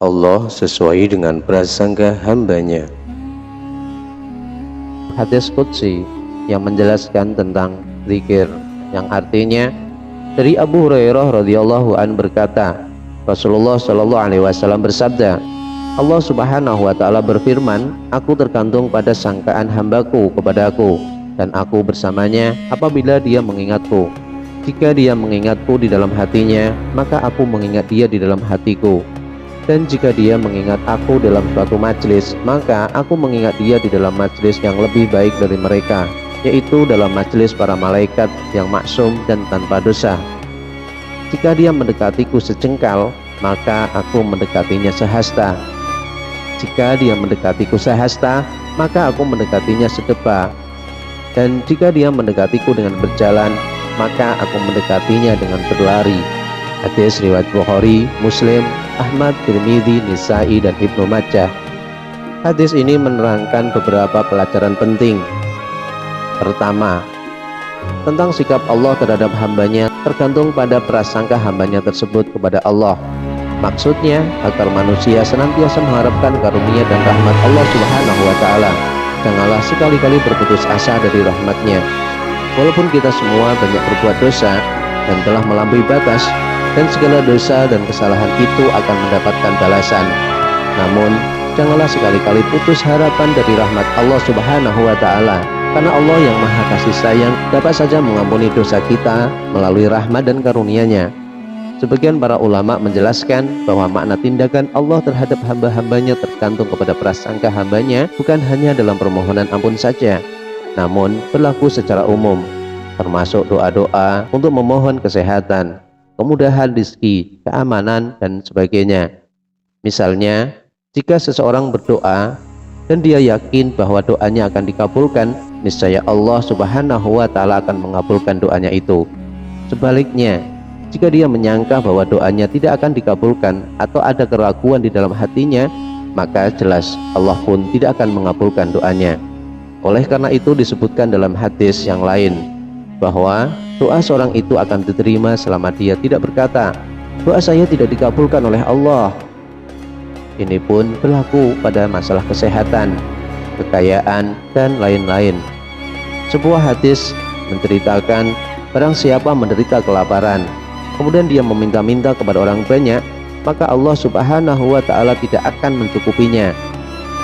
Allah sesuai dengan prasangka hambanya. Hadis qudsi yang menjelaskan tentang zikir, yang artinya dari Abu Hurairah radhiyallahu an berkata, Rasulullah shallallahu alaihi wasallam bersabda, Allah subhanahu wa ta'ala berfirman, aku tergantung pada sangkaan hambaku kepadaku, dan aku bersamanya apabila dia mengingatku. Jika dia mengingatku di dalam hatinya, maka aku mengingat dia di dalam hatiku. Dan jika dia mengingat aku dalam suatu majelis, maka aku mengingat dia di dalam majelis yang lebih baik dari mereka, yaitu dalam majelis para malaikat yang maksum dan tanpa dosa. Jika dia mendekatiku sejengkal, maka aku mendekatinya sehasta. Jika dia mendekatiku sehasta, maka aku mendekatinya sedepa. Dan jika dia mendekatiku dengan berjalan, maka aku mendekatinya dengan berlari. Hadis riwayat Bukhari, Muslim, Ahmad, Tirmidzi, Nisa'i, dan Ibnu Majah. Hadis ini menerangkan beberapa pelajaran penting. Pertama, tentang sikap Allah terhadap hambanya tergantung pada prasangka hambanya tersebut kepada Allah. Maksudnya agar manusia senantiasa mengharapkan karunia dan rahmat Allah subhanahu wa ta'ala. Janganlah sekali-kali berputus asa dari rahmatnya. Walaupun kita semua banyak berbuat dosa dan telah melampaui batas, dan segala dosa dan kesalahan itu akan mendapatkan balasan, namun janganlah sekali-kali putus harapan dari rahmat Allah subhanahu wa ta'ala, karena Allah yang maha kasih sayang dapat saja mengampuni dosa kita melalui rahmat dan karunia-Nya. Sebagian para ulama menjelaskan bahwa makna tindakan Allah terhadap hamba-hambanya tergantung kepada prasangka hambanya, bukan hanya dalam permohonan ampun saja, namun berlaku secara umum, termasuk doa-doa untuk memohon kesehatan, kemudahan rezeki, keamanan, dan sebagainya. Misalnya, jika seseorang berdoa dan dia yakin bahwa doanya akan dikabulkan, niscaya Allah subhanahu wa ta'ala akan mengabulkan doanya itu. Sebaliknya, jika dia menyangka bahwa doanya tidak akan dikabulkan atau ada keraguan di dalam hatinya, maka jelas Allah pun tidak akan mengabulkan doanya. Oleh karena itu disebutkan dalam hadis yang lain bahwa doa seorang itu akan diterima selama dia tidak berkata, doa saya tidak dikabulkan oleh Allah. Ini pun berlaku pada masalah kesehatan, kekayaan, dan lain-lain. Sebuah hadis menceritakan barang siapa menderita kelaparan, kemudian dia meminta-minta kepada orang banyak, maka Allah subhanahu wa ta'ala tidak akan mencukupinya.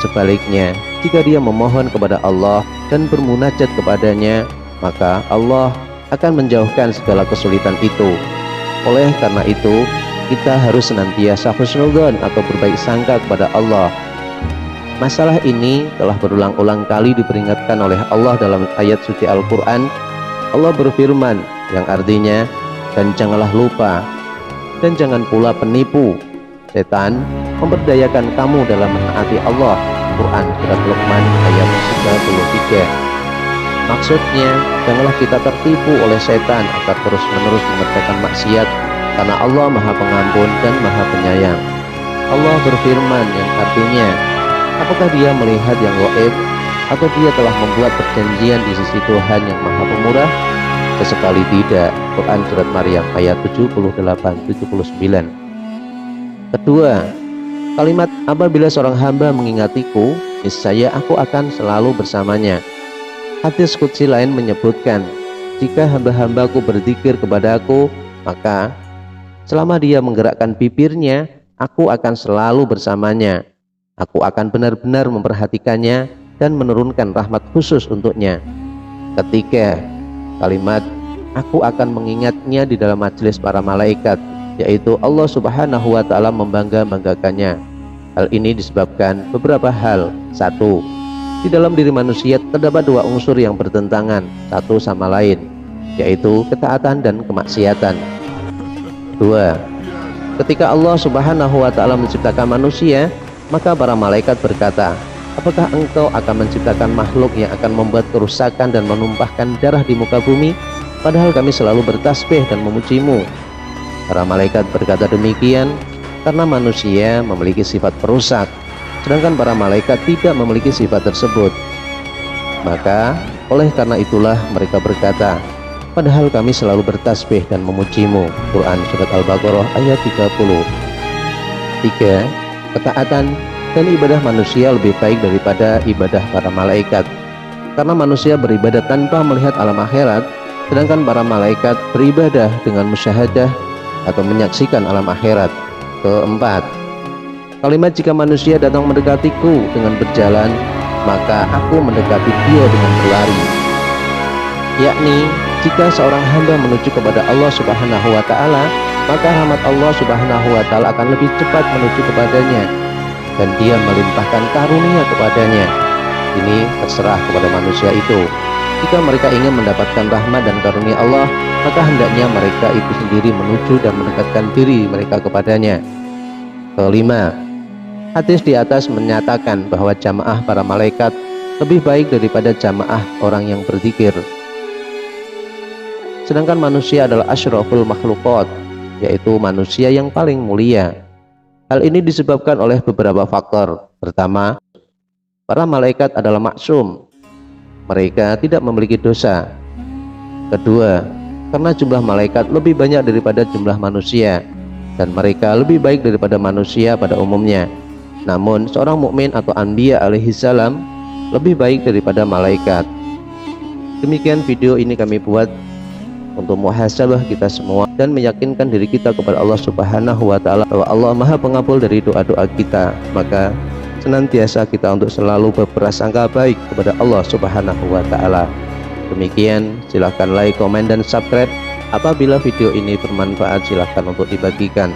Sebaliknya, jika dia memohon kepada Allah dan bermunajat kepadanya, maka Allah akan menjauhkan segala kesulitan itu. Oleh karena itu, kita harus senantiasa husnudzon atau berbaik sangka kepada Allah. Masalah ini telah berulang-ulang kali diperingatkan oleh Allah dalam ayat suci Al-Quran. Allah berfirman yang artinya, dan janganlah lupa, dan jangan pula penipu. Setan memperdayakan kamu dalam menaati Allah. Quran surat Luqman ayat 33. Maksudnya, janganlah kita tertipu oleh setan agar terus-menerus mengerjakan maksiat, karena Allah maha pengampun dan maha penyayang. Allah berfirman yang artinya, apakah dia melihat yang gaib, atau dia telah membuat perjanjian di sisi Tuhan yang maha pemurah? Sesekali tidak. Quran surat Maryam ayat 78-79. Kedua, kalimat apabila seorang hamba mengingatiku, niscaya aku akan selalu bersamanya. Hadis qudsi lain menyebutkan, jika hamba-hambaku berzikir kepadaku, maka selama dia menggerakkan bibirnya, aku akan selalu bersamanya. Aku akan benar-benar memperhatikannya dan menurunkan rahmat khusus untuknya. Ketiga, kalimat aku akan mengingatnya di dalam majelis para malaikat, yaitu Allah subhanahu wa ta'ala membangga-banggakannya. Hal ini disebabkan beberapa hal. Satu, di dalam diri manusia terdapat dua unsur yang bertentangan satu sama lain, yaitu ketaatan dan kemaksiatan. Dua, ketika Allah subhanahu wa ta'ala menciptakan manusia, maka para malaikat berkata, apakah engkau akan menciptakan makhluk yang akan membuat kerusakan dan menumpahkan darah di muka bumi, padahal kami selalu bertasbih dan memujimu? Para malaikat berkata demikian karena manusia memiliki sifat perusak, sedangkan para malaikat tidak memiliki sifat tersebut. Maka oleh karena itulah mereka berkata, padahal kami selalu bertasbih dan memujimu. Quran surat Al-Baqarah ayat 30. 3. Ketaatan dan ibadah manusia lebih baik daripada ibadah para malaikat, karena manusia beribadah tanpa melihat alam akhirat, sedangkan para malaikat beribadah dengan musyahadah atau menyaksikan alam akhirat. Keempat, kalimat jika manusia datang mendekatiku dengan berjalan, maka aku mendekati dia dengan berlari, yakni jika seorang hamba menuju kepada Allah Subhanahu wa taala, maka rahmat Allah Subhanahu wa taala akan lebih cepat menuju kepadanya dan dia melimpahkan karunia kepadanya. Ini terserah kepada manusia itu. Jika mereka ingin mendapatkan rahmat dan karunia Allah, maka hendaknya mereka itu sendiri menuju dan mendekatkan diri mereka kepadanya. Kelima, hadis di atas menyatakan bahwa jamaah para malaikat lebih baik daripada jamaah orang yang berzikir. Sedangkan manusia adalah asyraful makhluqat, yaitu manusia yang paling mulia. Hal ini disebabkan oleh beberapa faktor. Pertama, para malaikat adalah maksum, mereka tidak memiliki dosa. Kedua, karena jumlah malaikat lebih banyak daripada jumlah manusia dan mereka lebih baik daripada manusia pada umumnya. Namun seorang mukmin atau anbiya alaihi salam lebih baik daripada malaikat. Demikian video ini kami buat untuk muhasabah kita semua dan meyakinkan diri kita kepada Allah Subhanahu wa taala bahwa Allah Maha Pengabul dari doa-doa kita. Maka senantiasa kita untuk selalu berprasangka baik kepada Allah Subhanahu wa taala. Demikian, silahkan like, komen, dan subscribe. Apabila video ini bermanfaat, silahkan untuk dibagikan.